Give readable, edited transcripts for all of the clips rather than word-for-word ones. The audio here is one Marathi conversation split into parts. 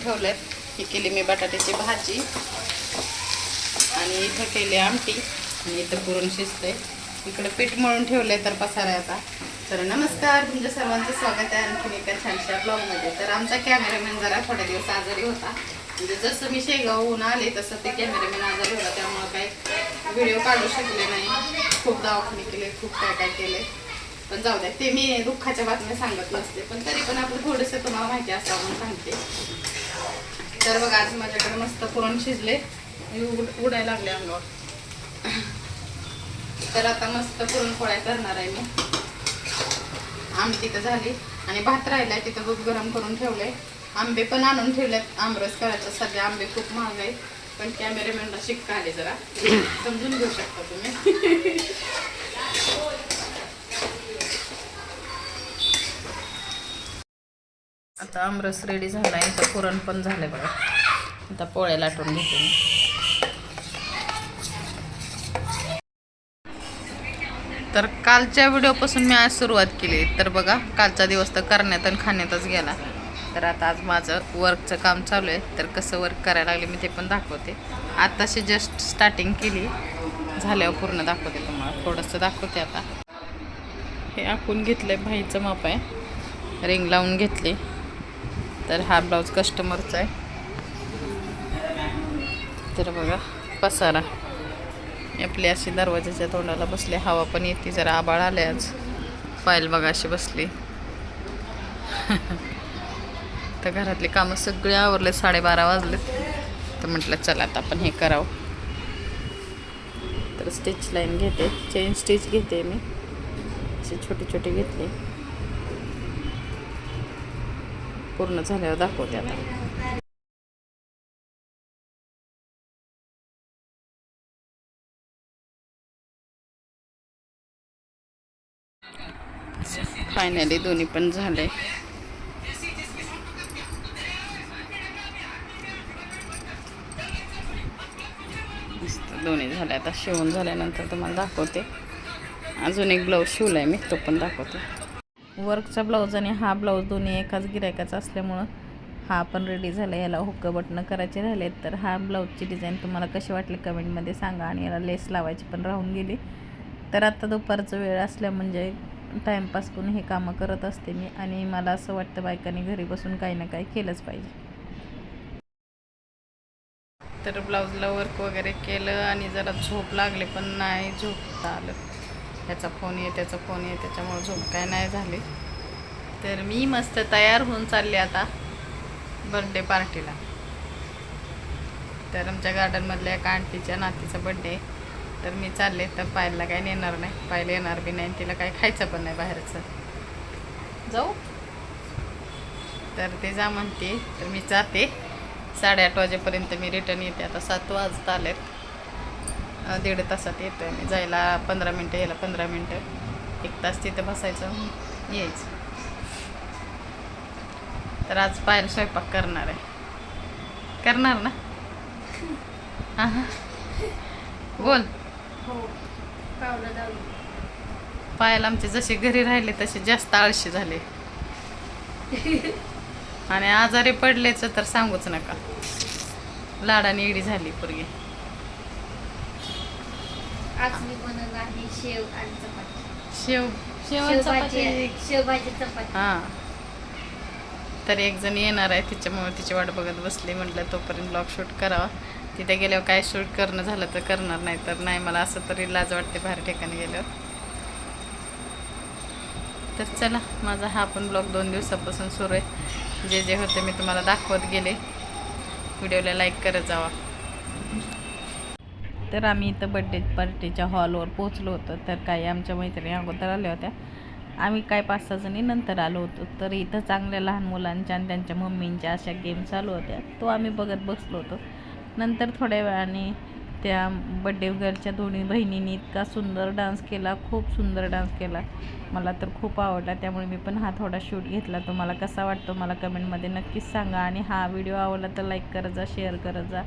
ठेवलेत. ही केली मी बटाट्याची भाजी आणि इथं केली आमटी आणि इथं पुरण शिजते. इकडे पीठ मळून ठेवले तर पसारा आता. तर नमस्कार, तुमच्या सर्वांचं स्वागत आहे आणखीन एका छानशा ब्लॉगमध्ये. तर आमचा कॅमेरामॅन जरा थोड्या दिवस आजारी होता. म्हणजे जसं मी शेगावहून आले तसं ते कॅमेरामॅन आजारी होता, त्यामुळं काही व्हिडिओ काढू शकले नाही. खूप दवाखाने केले, खूप काय काय केले, पण जाऊ द्या, ते मी दुःखाच्या बातम्या सांगत नसते, पण तरी पण आपलं थोडंसं तुम्हाला माहिती असावं म्हणून सांगते. तर बघा, आज माझ्याकडे मस्त पुरण शिजले, उडायला लागले अंगावर. तर आता मस्त पुरणपोळ्या करणार आहे मी. आमटी तर झाली आणि भात राहिलाय, तिथं दूध गरम करून ठेवलंय. आंबे पण आणून ठेवलेत आमरस करायचा. सध्या आंबे खूप महाग आहेत, पण कॅमेरामॅनला शिक्का आले, जरा समजून घेऊ शकता तुम्ही. आता आमरस रेडी झाला आहे, तर पुरण पण झालं बघा. आता पोळ्या लाटून घेते मी. तर कालच्या व्हिडिओपासून मी आज सुरुवात केली. तर बघा, कालचा दिवस तर करण्यात आणि खाण्यातच गेला. तर आता आज माझं वर्कचं काम चालू आहे, तर कसं वर्क करायला लागले मी ते पण दाखवते. आताशी जस्ट स्टार्टिंग केली, झाल्यावर पूर्ण दाखवते तुम्हाला. थोडंसं दाखवते आता. हे आखून घेतलं आहे, भाईचं माप आहे, रिंग लावून घेतली. तर हा ब्लाऊज कस्टमरचा आहे. तर बघा पसारा आपली अशी दरवाजाच्या तोंडाला बसले, हवा पण येते, जरा आबाळ आले आज. पायल बघा अशी बसली. तर घरातले कामं सगळे आवरले, 12:30 वाजलेत. तर म्हटलं चला आता आपण हे करावं. तर स्टिच लाईन घेते, चेन स्टिच घेते मी, अशी छोटी छोटी घेतली. पूर्ण झाल्यावर दाखवते आता. फायनली दोन्ही पण झाले. दोन्ही झाले. आता शिवून झाल्यानंतर तुम्हाला दाखवते. अजून एक ब्लाऊज शिवलाय मी, तो पण दाखवते. वर्कचा ब्लाऊज आणि हा ब्लाऊज दोन्ही एकाच गिरायकाचा असल्यामुळं हा पण रेडी झाला. याला हुक्क बटणं करायचे राहिलेत. तर हा ब्लाऊजची डिझाईन तुम्हाला कशी वाटली कमेंटमध्ये सांगा. आणि याला लेस लावायची पण राहून गेली. तर आता दुपारचं वेळ असल्या म्हणजे टाईमपास करून हे कामं करत असते मी. आणि मला असं वाटतं बायकांनी घरी बसून काही ना काही केलंच पाहिजे. तर ब्लाऊजला वर्क वगैरे केलं आणि जरा झोप लागले, पण नाही झोपता आलं. त्याचा फोन आहे, त्याचा फोन आहे, त्याच्यामुळे झोप काय नाही झाली. तर मी मस्त तयार होऊन चालले आता बर्थडे पार्टीला. तर आमच्या गार्डनमधल्या एका आंटीच्या नातीचा बड्डे. तर मी चालले. तर पायलला काही नेणार नाही, पायला येणार बी नाही, तिला काही खायचं पण नाही बाहेरचं. जाऊ तर ते जा म्हणते, तर मी जाते. 8:30 वाजेपर्यंत मी रिटर्न येते. आता 7 वाजत आलेत. 1.5 तासात येतो आहे मी. जायला 15 मिनटं, यायला 15 मिनटं, 1 तास तिथं बसायचं, यायचं. तर आज पायल स्वयंपाक करणार आहे. करणार ना? हां हां बोल. पायल आमचे जसे घरी राहिले तसे जास्त आळशी झाले आणि आजारी पडलेच तर सांगूच नका. लाडाने इडी झाली पोरगी. आज मी बनवणार आहे शेव आणि चपाती. शेवभाजी चपाती. हां. तर एक जण येणार आहे, तिच्यामुळे तिची वाट बघत बसली. म्हटलं तोपर्यंत ब्लॉग शूट करावा. तिथे गेल्यावर काय शूट करणं झालं तर करणार, नाही तर नाही. मला असं तरी लाज वाटते बाहेर ठिकाणी गेल्यावर. तर चला, माझा हा पण ब्लॉग 2 दिवसापासून सुरू आहे. जे जे होते मी तुम्हाला दाखवत गेले. व्हिडिओला लाईक करत जावा. तर आम्ही इथं बड्डे पार्टीच्या हॉलवर पोचलो होतो. तर काही आमच्या मैत्रिणी अगोदर आल्या होत्या, आम्ही काय 5-6 जणी नंतर आलो होतो. तर इथं चांगल्या लहान मुलांच्या आणि त्यांच्या मम्मींच्या अशा गेम चालू होत्या, तो आम्ही बघत बसलो होतो. नंतर थोड्या वेळाने त्या बड्डे गर्लच्या दोन्ही बहिणींनी इतका सुंदर डान्स केला, खूप सुंदर डान्स केला. मला तर खूप आवडला, त्यामुळे मी पण हा थोडा शूट घेतला. तुम्हाला कसा वाटतो मला कमेंटमध्ये नक्कीच सांगा. आणि हा व्हिडिओ आवडला तर लाईक करत जा, शेअर करत जा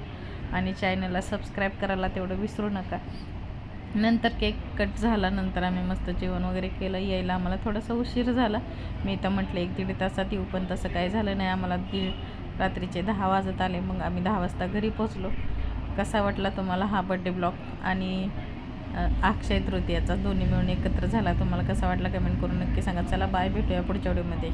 आणि चॅनलला सबस्क्राईब करायला तेवढं विसरू नका. नंतर केक कट झाला, नंतर आम्ही मस्त जेवण वगैरे केलं. यायला आम्हाला थोडासा उशीर झाला. मी तर म्हटलं 1-1.5 तासात येऊ, पण तसं काही झालं नाही. आम्हाला रात्रीचे 10 वाजत आले. मग आम्ही 10 वाजता घरी पोचलो. कसा वाटला तुम्हाला हा बड्डे ब्लॉग आणि अक्षय तृतीयाचा दोन्ही मिळून एकत्र झाला. तुम्हाला कसा वाटला कमेंट करून नक्की सांगा. चला बाय, भेटूया पुढच्या व्हिडिओमध्ये.